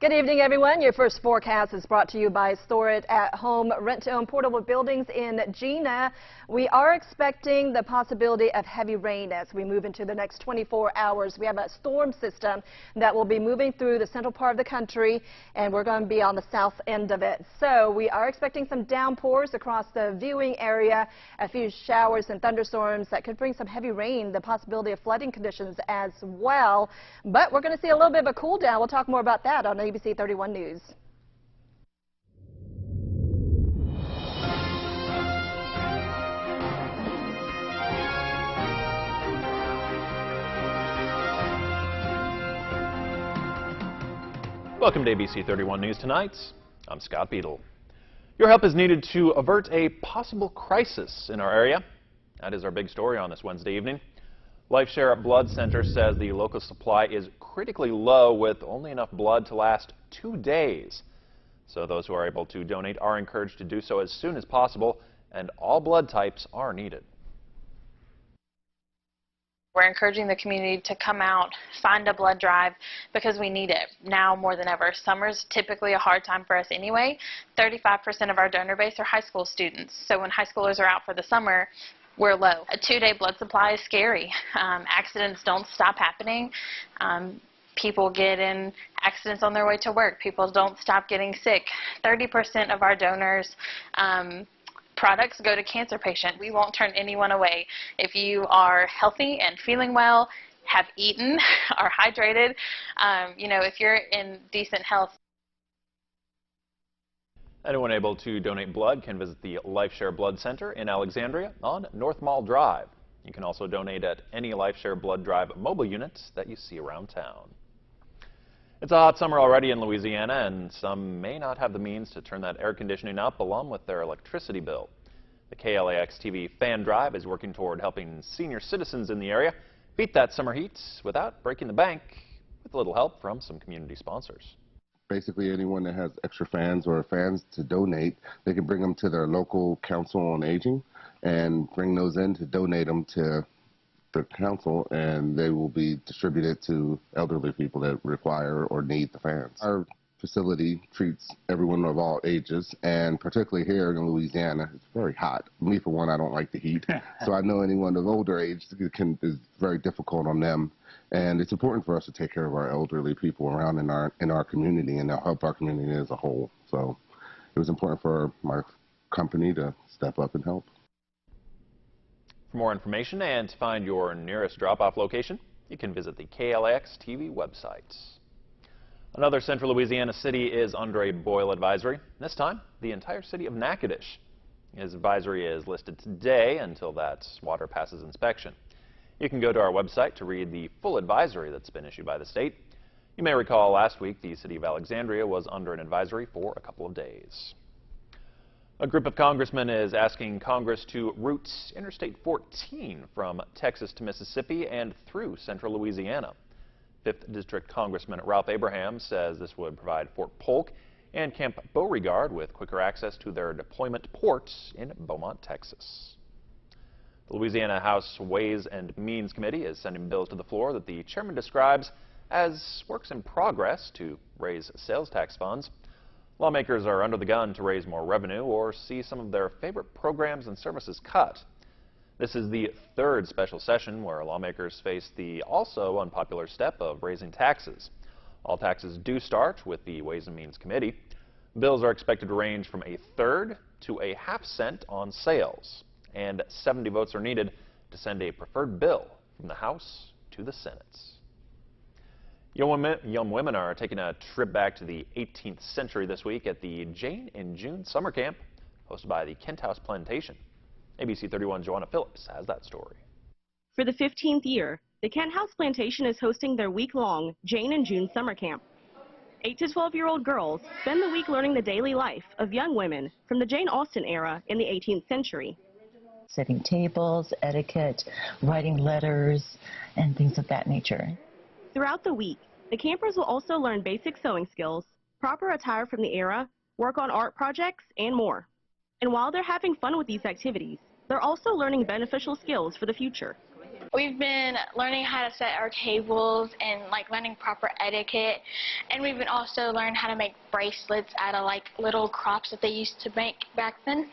Good evening, everyone. Your first forecast is brought to you by Store It at Home rent-to-own portable buildings in Gina. We are expecting the possibility of heavy rain as we move into the next 24 hours. We have a storm system that will be moving through the central part of the country, and we're going to be on the south end of it. So we are expecting some downpours across the viewing area, a few showers and thunderstorms that could bring some heavy rain, the possibility of flooding conditions as well. But we're going to see a little bit of a cool down. We'll talk more about that on ABC31 News. Welcome to ABC31 News Tonight. I'm Scott Beadle. Your help is needed to avert a possible crisis in our area. That is our big story on this Wednesday evening. LifeShare Blood Center says the local supply is critically low with only enough blood to last 2 days. So those who are able to donate are encouraged to do so as soon as possible, and all blood types are needed. We're encouraging the community to come out, find a blood drive, because we need it now more than ever. Summer's typically a hard time for us anyway. 35% of our donor base are high school students, so when high schoolers are out for the summer, we're low. A 2-day blood supply is scary. Accidents don't stop happening. People get in accidents on their way to work. People don't stop getting sick. 30% of our donors' products go to cancer patients. We won't turn anyone away. If you are healthy and feeling well, have eaten, are hydrated, if you're in decent health. Anyone able to donate blood can visit the LifeShare Blood Center in Alexandria on North Mall Drive. You can also donate at any LifeShare Blood Drive mobile units that you see around town. It's a hot summer already in Louisiana, and some may not have the means to turn that air conditioning up along with their electricity bill. The KLAX TV Fan Drive is working toward helping senior citizens in the area beat that summer heat without breaking the bank, with a little help from some community sponsors. Basically, anyone that has extra fans or fans to donate, they can bring them to their local council on aging and bring those in to donate them to the council, and they will be distributed to elderly people that require or need the fans. Our facility treats everyone of all ages, and particularly here in Louisiana, it's very hot. Me, for one, I don't like the heat, so I know anyone of older age is very difficult on them. And it's important for us to take care of our elderly people around in our community and help our community as a whole. So it was important for my company to step up and help. For more information and to find your nearest drop-off location, you can visit the KLAX TV website. Another central Louisiana city is under a boil advisory. This time, the entire city of Natchitoches. His advisory is listed today until that water passes inspection. You can go to our website to read the full advisory that's been issued by the state. You may recall last week the city of Alexandria was under an advisory for a couple of days. A group of congressmen is asking Congress to route Interstate 14 from Texas to Mississippi and through central Louisiana. 5th District Congressman Ralph Abraham says this would provide Fort Polk and Camp Beauregard with quicker access to their deployment ports in Beaumont, Texas. The Louisiana House Ways and Means Committee is sending bills to the floor that the chairman describes as works in progress to raise sales tax funds. Lawmakers are under the gun to raise more revenue or see some of their favorite programs and services cut. This is the 3rd special session where lawmakers face the also unpopular step of raising taxes. All taxes do start with the Ways and Means Committee. Bills are expected to range from 1/3 to 1/2 cent on sales, and 70 votes are needed to send a preferred bill from the House to the Senate. Young women are taking a trip back to the 18th century this week at the Jane and June Summer Camp, hosted by the Kent House Plantation. ABC31's Joanna Phillips has that story. For the 15th year, the Kent House Plantation is hosting their week-long Jane and June Summer Camp. 8 to 12-year-old girls spend the week learning the daily life of young women from the Jane Austen era in the 18th century. Setting tables, etiquette, writing letters, and things of that nature. Throughout the week, the campers will also learn basic sewing skills, proper attire from the era, work on art projects, and more. And while they're having fun with these activities, they're also learning beneficial skills for the future. We've been learning how to set our tables and learning proper etiquette, and we've been also learning how to make bracelets out of little crops that they used to make back then.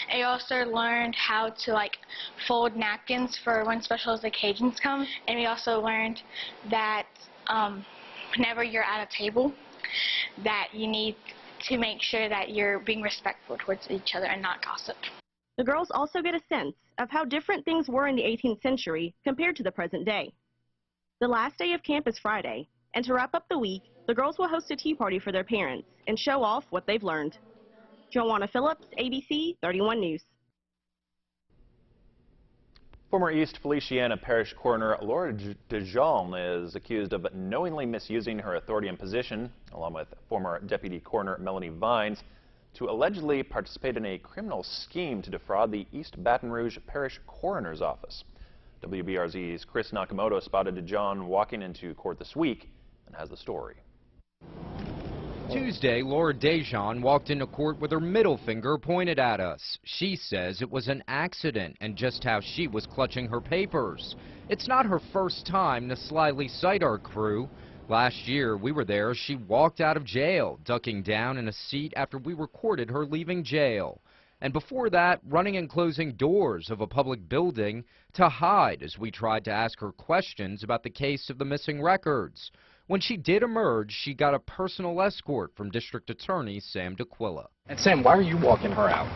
And we also learned how to fold napkins for when special occasions come, and we also learned that whenever you're at a table that you need to make sure that you're being respectful towards each other and not gossip. The girls also get a sense of how different things were in the 18th century compared to the present day. The last day of camp is Friday, and to wrap up the week, the girls will host a tea party for their parents and show off what they've learned. Joanna Phillips, ABC 31 News. Former East Feliciana Parish Coroner Laura DeJean is accused of knowingly misusing her authority and position, along with former Deputy Coroner Melanie Vines, to allegedly participate in a criminal scheme to defraud the East Baton Rouge Parish Coroner's Office. WBRZ's Chris Nakamoto spotted DeJean walking into court this week and has the story. Tuesday, Laura DeJean walked into court with her middle finger pointed at us. She says it was an accident and just how she was clutching her papers. It's not her first time to slyly cite our crew. Last year, we were there as she walked out of jail, ducking down in a seat after we recorded her leaving jail. And before that, running and closing doors of a public building to hide as we tried to ask her questions about the case of the missing records. When she did emerge, she got a personal escort from District Attorney Sam DeQuilla. And Sam, why are you walking her out?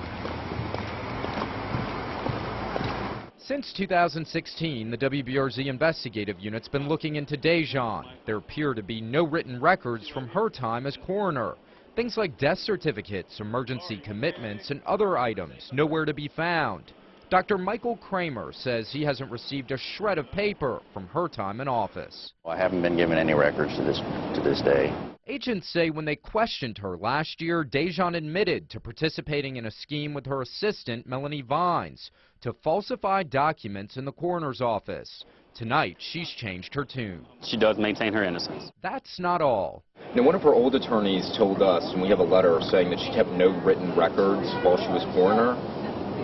Since 2016, the WBRZ investigative unit's been looking into DeJean. There appear to be no written records from her time as coroner. Things like death certificates, emergency commitments, and other items nowhere to be found. Dr. Michael Kramer says he hasn't received a shred of paper from her time in office. I haven't been given any records to this day. Agents say when they questioned her last year, DeJean admitted to participating in a scheme with her assistant, Melanie Vines, to falsify documents in the coroner's office. Tonight, she's changed her tune. She does maintain her innocence. That's not all. Now, one of her old attorneys told us, and we have a letter saying that she kept no written records while she was coroner.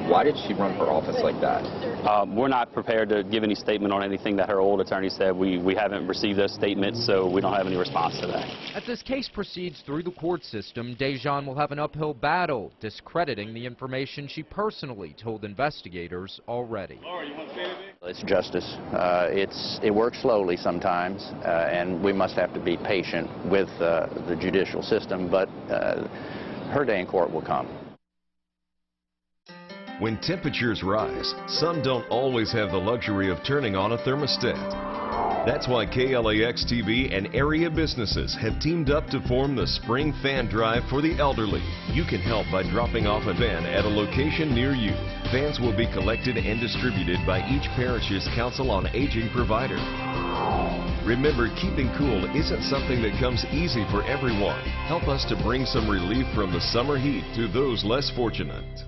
Why did she run her office like that? We're not prepared to give any statement on anything that her old attorney said. We haven't received those statements, so we don't have any response to that. As this case proceeds through the court system, DeJean will have an uphill battle, discrediting the information she personally told investigators already. It's justice. It works slowly sometimes, and we must have to be patient with the judicial system, but her day in court will come. When temperatures rise, some don't always have the luxury of turning on a thermostat. That's why KLAX TV and area businesses have teamed up to form the Spring Fan Drive for the elderly. You can help by dropping off a fan at a location near you. Fans will be collected and distributed by each parish's Council on Aging provider. Remember, keeping cool isn't something that comes easy for everyone. Help us to bring some relief from the summer heat to those less fortunate.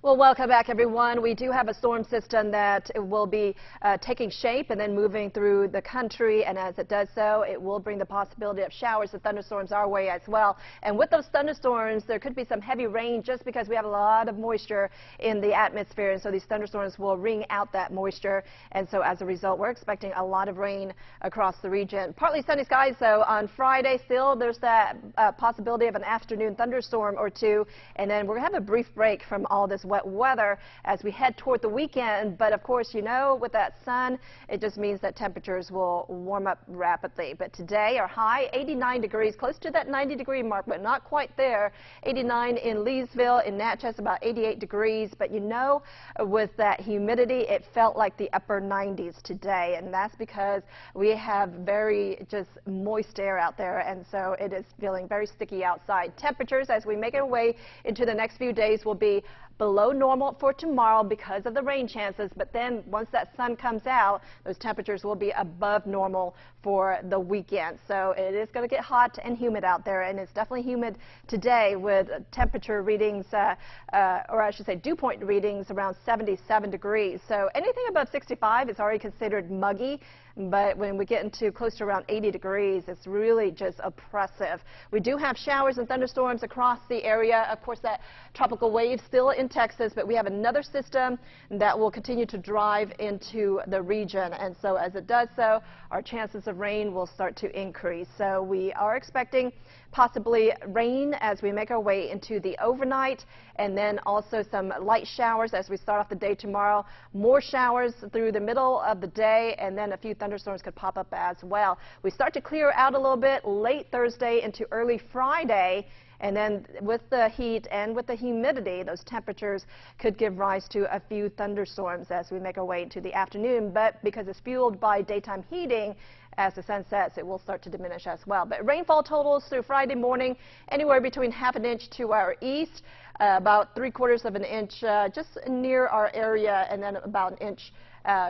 Well, welcome back, everyone. We do have a storm system that will be taking shape and then moving through the country, and as it does so, it will bring the possibility of showers and thunderstorms our way as well. And with those thunderstorms, there could be some heavy rain just because we have a lot of moisture in the atmosphere, and so these thunderstorms will wring out that moisture, and so as a result, we're expecting a lot of rain across the region. Partly sunny skies, though, on Friday. Still, there's that possibility of an afternoon thunderstorm or two, and then we're going to have a brief break from all this wet weather as we head toward the weekend. But of course, you know, with that sun, it just means that temperatures will warm up rapidly. But today, our high 89 degrees, close to that 90-degree mark, but not quite there. 89 in Leesville, in Natchez, about 88 degrees. But you know, with that humidity, it felt like the upper 90s today, and that's because we have very just moist air out there, and so it is feeling very sticky outside. Temperatures, as we make our way into the next few days, will be below normal for tomorrow because of the rain chances, but then once that sun comes out, those temperatures will be above normal for the weekend. So it is going to get hot and humid out there, and it's definitely humid today with temperature readings, or I should say dew point readings around 77 degrees. So anything above 65 is already considered muggy. but when we get into close to around 80 degrees, it's really just oppressive. We do have showers and thunderstorms across the area. Of course, that tropical wave still in Texas, but we have another system that will continue to drive into the region. And so as it does so, our chances of rain will start to increase. So we are expecting possibly rain as we make our way into the overnight, and then also some light showers as we start off the day tomorrow. More showers through the middle of the day, and then a few thunderstorms could pop up as well. We start to clear out a little bit late Thursday into early Friday. And then with the heat and with the humidity, those temperatures could give rise to a few thunderstorms as we make our way into the afternoon. But because it's fueled by daytime heating, as the sun sets, it will start to diminish as well. But rainfall totals through Friday morning, anywhere between ½ an inch to our east, about 3/4 of an inch just near our area, and then about an inch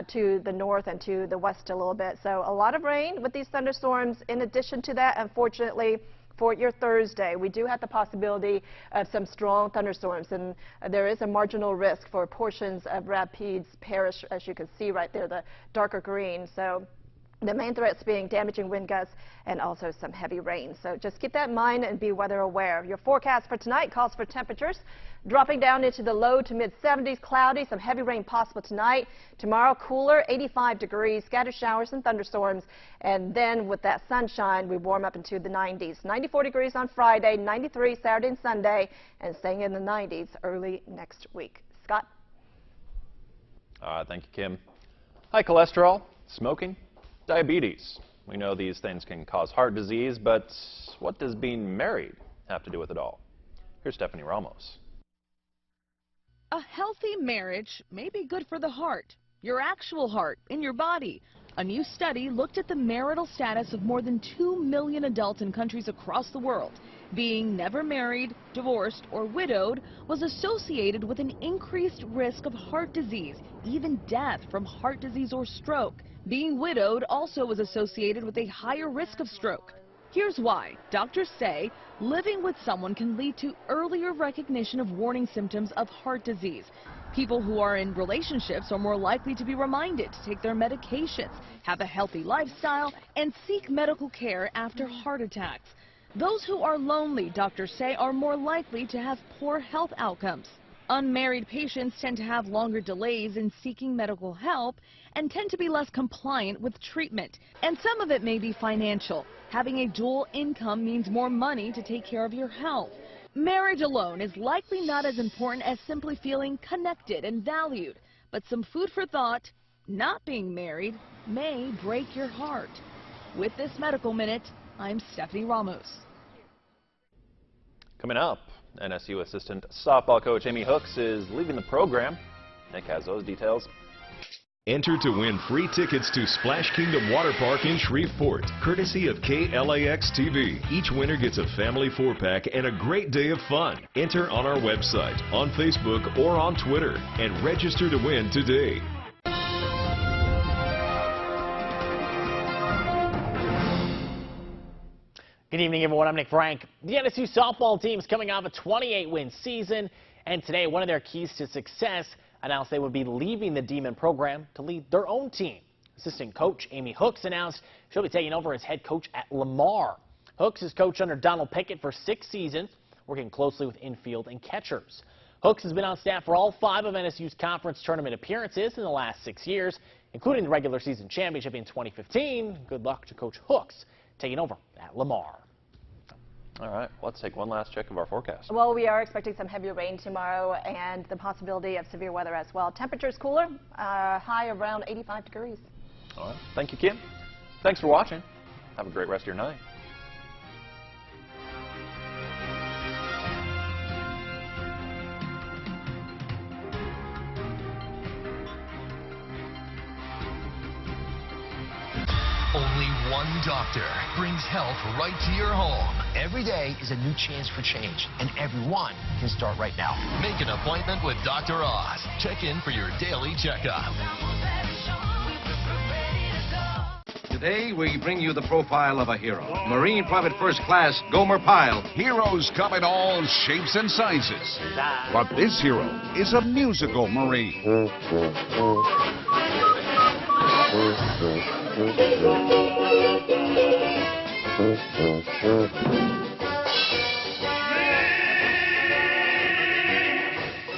to the north and to the west a little bit. So a lot of rain with these thunderstorms. In addition to that, unfortunately, for your Thursday, we do have the possibility of some strong thunderstorms, and there is a marginal risk for portions of Rapides Parish, as you can see right there, the darker green. So the main threats being damaging wind gusts and also some heavy rain. So just keep that in mind and be weather aware. Your forecast for tonight calls for temperatures dropping down into the low to mid 70s, cloudy, some heavy rain possible tonight. Tomorrow, cooler, 85 degrees, scattered showers and thunderstorms. And then with that sunshine, we warm up into the 90s. 94 degrees on Friday, 93 Saturday and Sunday, and staying in the 90s early next week. Scott? Thank you, Kim. High cholesterol, smoking, diabetes. We know these things can cause heart disease, but what does being married have to do with it all? Here's Stephanie Ramos. A healthy marriage may be good for the heart, your actual heart, in your body. A new study looked at the marital status of more than 2 million adults in countries across the world. Being never married, divorced, or widowed was associated with an increased risk of heart disease, even death from heart disease or stroke. Being widowed also was associated with a higher risk of stroke. Here's why. Doctors say living with someone can lead to earlier recognition of warning symptoms of heart disease. People who are in relationships are more likely to be reminded to take their medications, have a healthy lifestyle, and seek medical care after heart attacks. Those who are lonely, doctors say, are more likely to have poor health outcomes. Unmarried patients tend to have longer delays in seeking medical help and tend to be less compliant with treatment. And some of it may be financial. Having a dual income means more money to take care of your health. Marriage alone is likely not as important as simply feeling connected and valued. But some food for thought, not being married may break your heart. With this Medical Minute, I'm Stephanie Ramos. Coming up, NSU assistant softball coach Amy Hooks is leaving the program. Nick has those details. Enter to win free tickets to Splash Kingdom Water Park in Shreveport, courtesy of KLAX TV. Each winner gets a family 4-pack and a great day of fun. Enter on our website, on Facebook, or on Twitter, and register to win today. Good evening, everyone. I'm Nick Frank. The NSU softball team is coming off a 28-win season, and today one of their keys to success announced they would be leaving the Demon program to lead their own team. Assistant coach Amy Hooks announced she'll be taking over as head coach at Lamar. Hooks has coached under Donald Pickett for 6 seasons, working closely with infield and catchers. Hooks has been on staff for all 5 of NSU's conference tournament appearances in the last 6 years, including the regular season championship in 2015. Good luck to Coach Hooks taking over at Lamar. All right, let's take one last check of our forecast. Well, we are expecting some heavy rain tomorrow and the possibility of severe weather as well. Temperatures cooler, high around 85 degrees. All right, thank you, Kim. Thanks for watching. Have a great rest of your night. Only one doctor brings health right to your home. Every day is a new chance for change, and everyone can start right now. Make an appointment with Dr. Oz. Check in for your daily checkup. Today, we bring you the profile of a hero. Marine Private First Class Gomer Pyle. Heroes come in all shapes and sizes. But this hero is a musical Marine.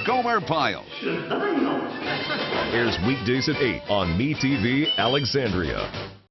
Gomer Pyle. Airs weekdays at 8 on MeTV Alexandria.